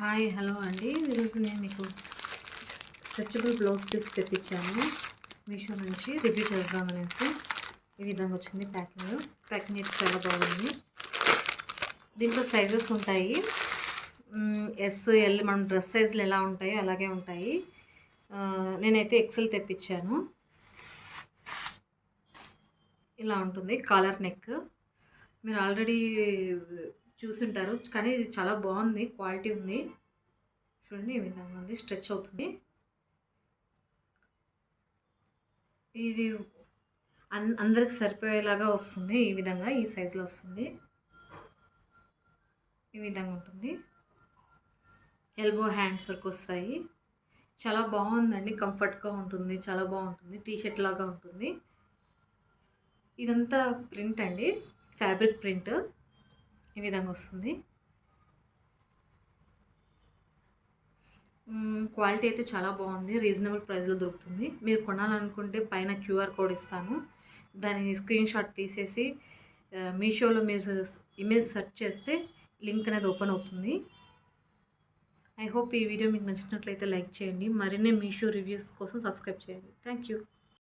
Hi hello అండి. ఈరోజు నేను మీకు స్ట్రెచబుల్ బ్లౌజ్ పీస్ తెప్పించాను మీషో నుంచి రివ్యూ చేద్దామనేసి. ఈ విధంగా వచ్చింది ప్యాకింగ్ అయితే చాలా బాగుంది. దీంట్లో సైజెస్ ఉంటాయి. ఎస్ ఎల్ మనం డ్రెస్ సైజులు ఎలా ఉంటాయో అలాగే ఉంటాయి. నేనైతే ఎక్సెల్ తెప్పించాను. ఇలా ఉంటుంది కాలర్ నెక్. మీరు ఆల్రెడీ చూసుంటారు, కానీ ఇది చాలా బాగుంది, క్వాలిటీ ఉంది. చూడండి ఈ విధంగా ఉంది, స్ట్రెచ్ అవుతుంది. ఇది అందరికి సరిపోయేలాగా వస్తుంది. ఈ విధంగా ఈ సైజులో వస్తుంది. ఈ విధంగా ఉంటుంది. ఎల్బో హ్యాండ్స్ వరకు వస్తాయి. చాలా బాగుందండి, కంఫర్ట్గా ఉంటుంది, చాలా బాగుంటుంది. టీషర్ట్ లాగా ఉంటుంది. ఇదంతా ప్రింట్ అండి, ఫ్యాబ్రిక్ ప్రింట్. ఈ విధంగా వస్తుంది. క్వాలిటీ అయితే చాలా బాగుంది, రీజనబుల్ ప్రైస్లో దొరుకుతుంది. మీరు కొనాలనుకుంటే పైన క్యూఆర్ కోడ్ ఇస్తాను, దాని స్క్రీన్ షాట్ తీసేసి మీషోలో మీరు ఇమేజ్ సెర్చ్ చేస్తే లింక్ అనేది ఓపెన్ అవుతుంది. ఐ హోప్ ఈ వీడియో మీకు నచ్చినట్లయితే లైక్ చేయండి. మరిన్ని మీషో రివ్యూస్ కోసం సబ్స్క్రైబ్ చేయండి. Thank you.